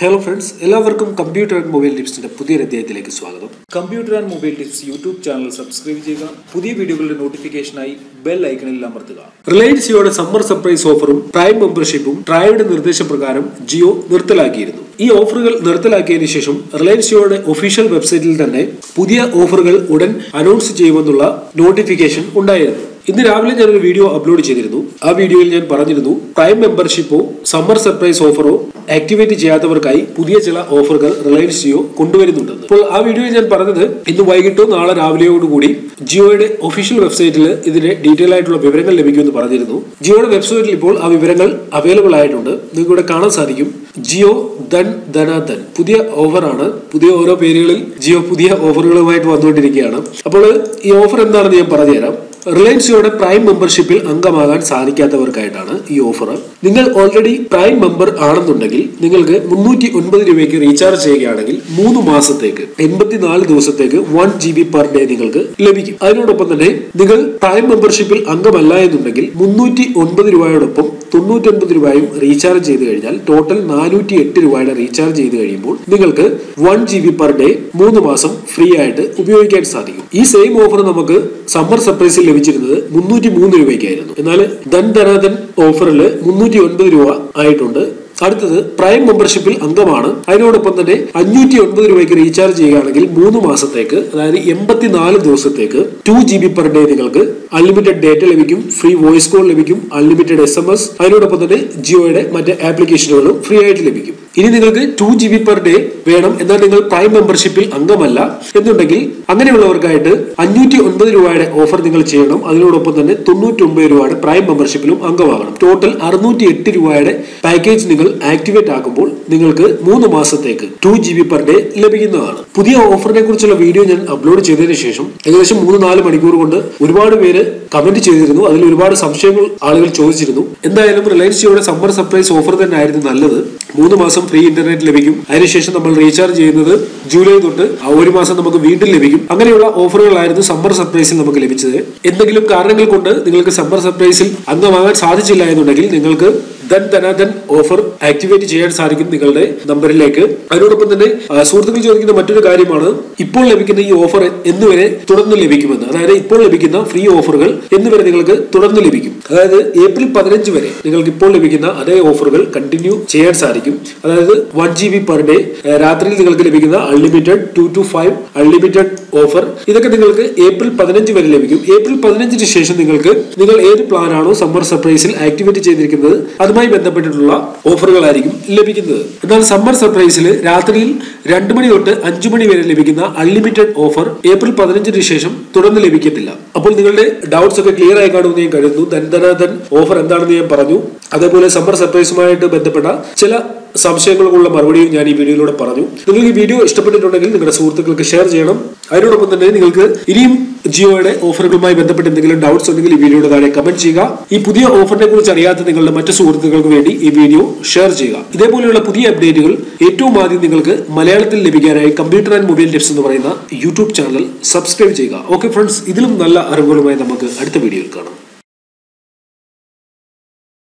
Hello friends, എല്ലാവർക്കും computer and mobile ടിപ്സിന്റെ പുതിയൊരു അധ്യായത്തിലേക്ക് സ്വാഗതം. Computer and mobile tips YouTube channel subscribe ചെയ്യുക. പുതിയ വീഡിയോകളുടെ നോട്ടിഫിക്കേഷനായി ബെൽ ഐക്കണിൽ അമർത്തുക. റിലയൻസ് ജിയോയുടെ സമ്മർ സർപ്രൈസ് ഓഫറും പ്രൈം മെമ്പർഷിപ്പും ട്രായുടെ നിർദ്ദേശപ്രകാരം ജിയോ നിർത്തലാക്കിയിരുന്നു. ഈ ഓഫറുകൾ നിർത്തലാക്കിയതിനു ശേഷം റിലയൻസ് ജിയോയുടെ ഒഫീഷ്യൽ വെബ്സൈറ്റിൽ തന്നെ പുതിയ ഓഫറുകൾ ഉടൻ അനൗൺസ് ചെയ്യുമെന്നുള്ള നോട്ടിഫിക്കേഷൻ ഉണ്ടായിരുന്നു. ഇന്ന് രാവിലെ ഞാനൊരു വീഡിയോ അപ്ലോഡ് ചെയ്തിരുന്നു. ആ വീഡിയോയിൽ ഞാൻ പറഞ്ഞിരുന്നു പ്രൈം മെമ്പർഷിപ്പോ സമ്മർ സർപ്രൈസ് ഓഫറോ ആക്ടിവേറ്റ് ചെയ്യാത്തവർക്കായി പുതിയ ചില ഓഫറുകൾ റിലയൻസ് ജിയോ കൊണ്ടുവരുന്നുണ്ടെന്ന്. അപ്പോൾ ആ വീഡിയോയിൽ ഞാൻ പറഞ്ഞത് ഇന്ന് വൈകിട്ടോ നാളെ രാവിലെയോടുകൂടി ജിയോയുടെ ഒഫീഷ്യൽ വെബ്സൈറ്റിൽ ഇതിന്റെ ഡീറ്റെയിൽ ആയിട്ടുള്ള വിവരങ്ങൾ ലഭിക്കുമെന്ന് പറഞ്ഞിരുന്നു. ജിയോയുടെ വെബ്സൈറ്റിൽ ഇപ്പോൾ ആ വിവരങ്ങൾ അവൈലബിൾ ആയിട്ടുണ്ട്. നിങ്ങൾക്ക് ഇവിടെ കാണാൻ സാധിക്കും. ജിയോ ധനാധൻ പുതിയ ഓഫറാണ്. പുതിയ ഓരോ പേരുകളിൽ ജിയോ പുതിയ ഓഫറുകളുമായിട്ട് വന്നുകൊണ്ടിരിക്കുകയാണ്. അപ്പോൾ ഈ ഓഫർ എന്താണെന്ന് ഞാൻ പറഞ്ഞുതരാം. റിലയൻസ് ജിയോയുടെ പ്രൈം മെമ്പർഷിപ്പിൽ അംഗമാകാൻ സാധിക്കാത്തവർക്കായിട്ടാണ് ഈ ഓഫർ. നിങ്ങൾ ഓൾറെഡി പ്രൈം മെമ്പർ ആണെന്നുണ്ടെങ്കിൽ നിങ്ങൾക്ക് 309 രൂപയ്ക്ക് റീചാർജ് ചെയ്യുകയാണെങ്കിൽ 3 മാസത്തേക്ക് 84 ദിവസത്തേക്ക് 1 GB പെർ ഡേ നിങ്ങൾക്ക് ലഭിക്കും. അതിനോടൊപ്പം തന്നെ നിങ്ങൾ പ്രൈം മെമ്പർഷിപ്പിൽ അംഗമല്ല എന്നുണ്ടെങ്കിൽ 309 രൂപയോടൊപ്പം 99 രൂപയും റീചാർജ് ചെയ്ത് കഴിഞ്ഞാൽ ടോട്ടൽ 408 രൂപയുടെ റീചാർജ് ചെയ്ത് കഴിയുമ്പോൾ നിങ്ങൾക്ക് 1 GB പെർ ഡേ 3 മാസം ഫ്രീ ആയിട്ട് ഉപയോഗിക്കാൻ സാധിക്കും. ഈ സെയിം ഓഫർ നമുക്ക് സമ്മർ സർപ്രൈസിൽ ലഭിച്ചിരുന്നത് 303 രൂപയ്ക്കായിരുന്നു. എന്നാൽ ധനാധൻ ഓഫറിൽ 309 രൂപ ആയിട്ടുണ്ട്. അടുത്തത് പ്രൈം മെമ്പർഷിപ്പിൽ അംഗമാണ്. അതിനോടൊപ്പം തന്നെ 509 രൂപയ്ക്ക് റീചാർജ് ചെയ്യുകയാണെങ്കിൽ 3 മാസത്തേക്ക് അതായത് 84 ദിവസത്തേക്ക് 2 GB പെർ ഡേ നിങ്ങൾക്ക് അൺലിമിറ്റഡ് ഡേറ്റ ലഭിക്കും, ഫ്രീ വോയിസ് കോൾ ലഭിക്കും, അൺലിമിറ്റഡ് SMS. അതിനോടൊപ്പം തന്നെ ജിയോയുടെ മറ്റ് ആപ്ലിക്കേഷനുകളും ഫ്രീ ആയിട്ട് ലഭിക്കും. ഇനി നിങ്ങൾക്ക് 2 GB പെർ ഡേ വേണം, എന്നാൽ നിങ്ങൾ പ്രൈം മെമ്പർഷിപ്പിൽ അംഗമല്ല എന്നുണ്ടെങ്കിൽ അങ്ങനെയുള്ളവർക്കായിട്ട് 509 രൂപയുടെ ഓഫർ നിങ്ങൾ ചെയ്യണം. അതിനോടൊപ്പം തന്നെ 99 രൂപയുടെ പ്രൈം മെമ്പർഷിപ്പിലും അംഗമാകണം. ടോട്ടൽ 608 രൂപയുടെ പാക്കേജ് നിങ്ങൾ ആക്ടിവേറ്റ് ആക്കുമ്പോൾ നിങ്ങൾക്ക് 3 മാസത്തേക്ക് 2 GB പെർ ഡേ ലഭിക്കുന്നതാണ്. പുതിയ ഓഫറിനെ കുറിച്ചുള്ള വീഡിയോ ഞാൻ അപ്ലോഡ് ചെയ്തതിനു ശേഷം ഏകദേശം 3-4 മണിക്കൂർ കൊണ്ട് ഒരുപാട് പേര് കമന്റ് ചെയ്തിരുന്നു. അതിൽ ഒരുപാട് സംശയങ്ങൾ ആളുകൾ ചോദിച്ചിരുന്നു. എന്തായാലും റിലയൻസ് ജിയോയുടെ സമ്മർ സർപ്രൈസ് ഓഫർ തന്നെ ആയിരുന്നു നല്ലത്. 3 മാസം ഫ്രീ ഇന്റർനെറ്റ് ലഭിക്കും. അതിനുശേഷം നമ്മൾ റീചാർജ് ചെയ്യുന്നത് ജൂലൈ തൊട്ട് 1 മാസം നമുക്ക് വീണ്ടും ലഭിക്കും. അങ്ങനെയുള്ള ഓഫറുകളായിരുന്നു സമ്മർ സർപ്രൈസിൽ നമുക്ക് ലഭിച്ചത്. എന്തെങ്കിലും കാരണങ്ങൾ കൊണ്ട് നിങ്ങൾക്ക് സമ്മർ സർപ്രൈസിൽ അംഗമാകാൻ സാധിച്ചില്ല എന്നുണ്ടെങ്കിൽ നിങ്ങൾക്ക് ധനാധൻ ഓഫർ ആക്ടിവേറ്റ് ചെയ്യാൻ സാധിക്കും നിങ്ങളുടെ നമ്പറിലേക്ക്. അതിനോടൊപ്പം തന്നെ സുഹൃത്തുക്കൾ ചോദിക്കുന്ന മറ്റൊരു കാര്യമാണ് ഇപ്പോൾ ലഭിക്കുന്ന ഈ ഓഫർ എന്നുവരെ തുടർന്ന് ലഭിക്കുമെന്ന്. അതായത് ഇപ്പോൾ ലഭിക്കുന്ന ഫ്രീ ഓഫറുകൾ എന്നുവരെ നിങ്ങൾക്ക് തുടർന്ന് ലഭിക്കും. അതായത് ഏപ്രിൽ 15 വരെ നിങ്ങൾക്ക് ഇപ്പോൾ ലഭിക്കുന്ന അതേ ഓഫറുകൾ കണ്ടിന്യൂ ചെയ്യാൻ സാധിക്കും. അതായത് 1 GB പെർ ഡേ, രാത്രിയിൽ നിങ്ങൾക്ക് ലഭിക്കുന്ന അൺലിമിറ്റഡ് 2 to 5 അൺലിമിറ്റഡ് ഓഫർ, ഇതൊക്കെ നിങ്ങൾക്ക് ഏപ്രിൽ 15 വരെ ലഭിക്കും. ഏപ്രിൽ 15 ശേഷം നിങ്ങൾ ഏത് പ്ലാനാണോ സമ്മർ സർപ്രൈസിൽ ആക്ടിവേറ്റ് ചെയ്തിരിക്കുന്നത് അതുമായി ബന്ധപ്പെട്ടിട്ടുള്ള ഓഫറുകളായിരിക്കും ലഭിക്കുന്നത്. എന്നാൽ സമ്മർ സർപ്രൈസിൽ രാത്രിയിൽ 2 മണി തൊട്ട് 5 മണി വരെ ലഭിക്കുന്ന അൺലിമിറ്റഡ് ഓഫർ ഏപ്രിൽ 15 ശേഷം തുടർന്ന് ലഭിക്കത്തില്ല. അപ്പോൾ നിങ്ങളുടെ ഡൗട്ട്സ് ഒക്കെ ക്ലിയർ ആയി കാണുമെന്ന് ഞാൻ കരുതുന്നു. ധനാധൻ ഓഫർ എന്താണെന്ന് ഞാൻ പറഞ്ഞു. അതേപോലെ സമ്മർ സർപ്രൈസുമായിട്ട് ബന്ധപ്പെട്ട ചില സംശയങ്ങൾക്കുള്ള മറുപടിയും ഞാൻ ഈ വീഡിയോയിലൂടെ പറഞ്ഞു. നിങ്ങൾക്ക് ഈ വീഡിയോ ഇഷ്ടപ്പെട്ടിട്ടുണ്ടെങ്കിൽ നിങ്ങളുടെ സുഹൃത്തുക്കൾക്ക് ഷെയർ ചെയ്യണം. അതിനോടൊപ്പം തന്നെ നിങ്ങൾക്ക് ഇനിയും ജിയോയുടെ ഓഫറുകളുമായി ബന്ധപ്പെട്ട് എന്തെങ്കിലും ഡൗട്ട്സ് ഉണ്ടെങ്കിൽ ഈ വീഡിയോയുടെ താഴെ കമന്റ് ചെയ്യുക. ഈ പുതിയ ഓഫറിനെ കുറിച്ച് അറിയാത്ത നിങ്ങളുടെ മറ്റു സുഹൃത്തുക്കൾക്ക് വേണ്ടി ഈ വീഡിയോ ഷെയർ ചെയ്യുക. ഇതേപോലെയുള്ള പുതിയ അപ്ഡേറ്റുകൾ ഏറ്റവും ആദ്യം നിങ്ങൾക്ക് മലയാളത്തിൽ ലഭിക്കാനായി കമ്പ്യൂട്ടർ ആൻഡ് മൊബൈൽ ടിപ്സ് എന്ന് പറയുന്ന യൂട്യൂബ് ചാനൽ സബ്സ്ക്രൈബ് ചെയ്യുക. ഓക്കെ ഫ്രണ്ട്സ്, ഇതിലും നല്ല അറിവുകളുമായി നമുക്ക് അടുത്ത വീഡിയോയിൽ കാണാം.